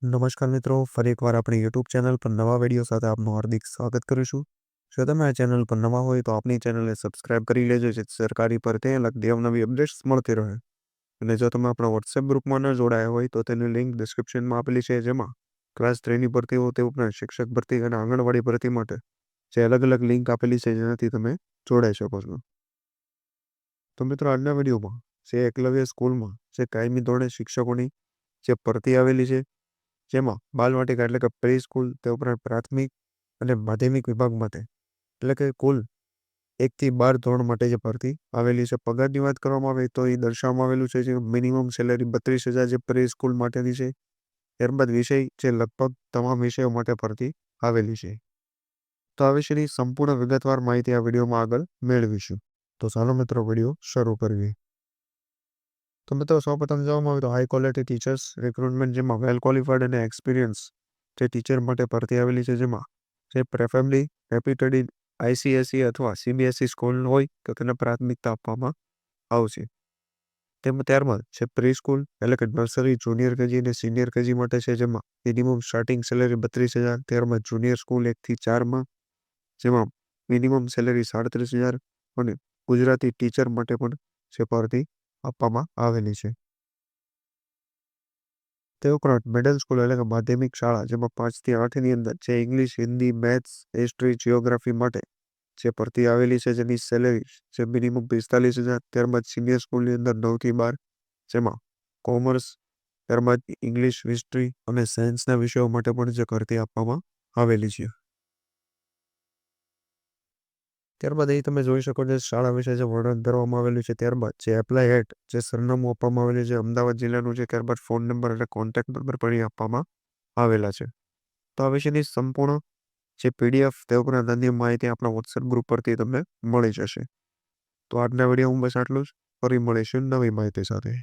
નમસ્કાર મિત્રો, ફરી એકવાર આપણી યુટ્યુબ ચેનલ પર નવા વિડીયો સાથે આપનું હાર્દિક સ્વાગત કરું છું. જો તમે આ ચેનલ પર નવા હોય તો આપણી ચેનલને સબસ્ક્રાઇબ કરી લેજો, જેથી સરકારી ભરતી લગતી અવનવી અપડેટ્સ મળતી રહે. અને જો તમે આપણા વોટ્સએપ ગ્રુપમાં ન જોડાયા હોય તો તેની લિંક ડિસ્ક્રિપ્શનમાં આપેલી છે, જેમાં ક્લાસ 3ની ભરતીઓ તે ઉપરાંત શિક્ષક ભરતી અને આંગણવાડી ભરતી માટે જે અલગ અલગ લિંક આપેલી છે, જેનાથી તમે જોડાઈ શકો છો. તો મિત્રો, આજના વિડીયોમાં જે એકલવ્ય સ્કૂલમાં જે કાયમી ધોરણે શિક્ષકોની જે ભરતી આવેલી છે, જેમાં બાલવાટિકા એટલે કે પ્રી સ્કૂલ તે ઉપરાંત પ્રાથમિક અને માધ્યમિક વિભાગ માટે એટલે કે કુલ 1 થી 12 ધોરણ માટે જે ભરતી આવેલી છે. પગારની વાત કરવામાં આવે તો એ દર્શાવવામાં આવેલું છે જે મિનિમમ સેલેરી 32,000 જે પ્રી સ્કૂલ માટેની છે. ત્યારબાદ વિષય જે લગભગ તમામ વિષયો માટે ભરતી આવેલી છે. તો આ વિશેની સંપૂર્ણ વિગતવાર માહિતી આ વિડીયોમાં આગળ મેળવીશું. તો ચાલો મિત્રો, વિડીયો શરૂ કરીએ. તો મિત્રો, સૌપ્રથમ જોવામાં આવે તો હાઈ ક્વોલિટી ટીચર્સ રિક્રુટમેન્ટ, જેમાં વેલ ક્વોલિફાઈડ અને એક્સપિરિયન્સ જે ટીચર માટે ભરતી આવેલી છે, જેમાં જે પ્રેફરેબલી રેપ્યુટેડ આઈસીએસઈ અથવા સીબીએસઈ સ્કૂલ હોય તો તેને પ્રાથમિકતા આપવામાં આવશે. ત્યારબાદ છે પ્રી સ્કૂલ એટલે કે નર્સરી, જુનિયર કેજી અને સિનિયર કેજી માટે છે, જેમાં મિનિમમ સ્ટાર્ટિંગ સેલેરી 32,000. ત્યારબાદ જુનિયર સ્કૂલ 1 થી 4માં જેમાં મિનિમમ સેલેરી 37,000 અને ગુજરાતી ટીચર માટે પણ છે ભરતી આપવામાં આવેલી છે. તે ઉપરાંત મિડલ સ્કૂલ એટલે કે માધ્યમિક શાળા, જેમાં 5 થી 8ની અંદર જે English, Hindi, maths, history, geography માટે જે ભરતી આવેલી છે, જેની સેલેરી જે મિનિમમ 45,000. ત્યારબાદ સિનિયર સ્કૂલની અંદર 9 થી 12 જેમાં કોમર્સ, ત્યારબાદ ઇંગ્લિશ, હિસ્ટ્રી અને સાયન્સના વિષયો માટે પણ જે ભરતી આપવામાં આવેલી છે. ત્યારબાદ અહીં તમે જોઈ શકો છો શાળા વિશે જે વર્ણન કરવામાં આવેલું છે. ત્યારબાદ જે એપ્લાય હેટ જે સરનામું આપવામાં આવેલું છે અમદાવાદ જિલ્લાનું છે. ત્યારબાદ ફોન નંબર એટલે કોન્ટેક્ટ નંબર પણ અહીં આપવામાં આવેલા છે. તો આ વિશેની સંપૂર્ણ જે પીડીએફ તે ઉપરાંત અન્ય માહિતી આપણા વોટ્સએપ ગ્રુપ પરથી તમને મળી જશે. તો આજના વિડીયો બસ આટલું જ. ફરી મળીશું નવી માહિતી સાથે.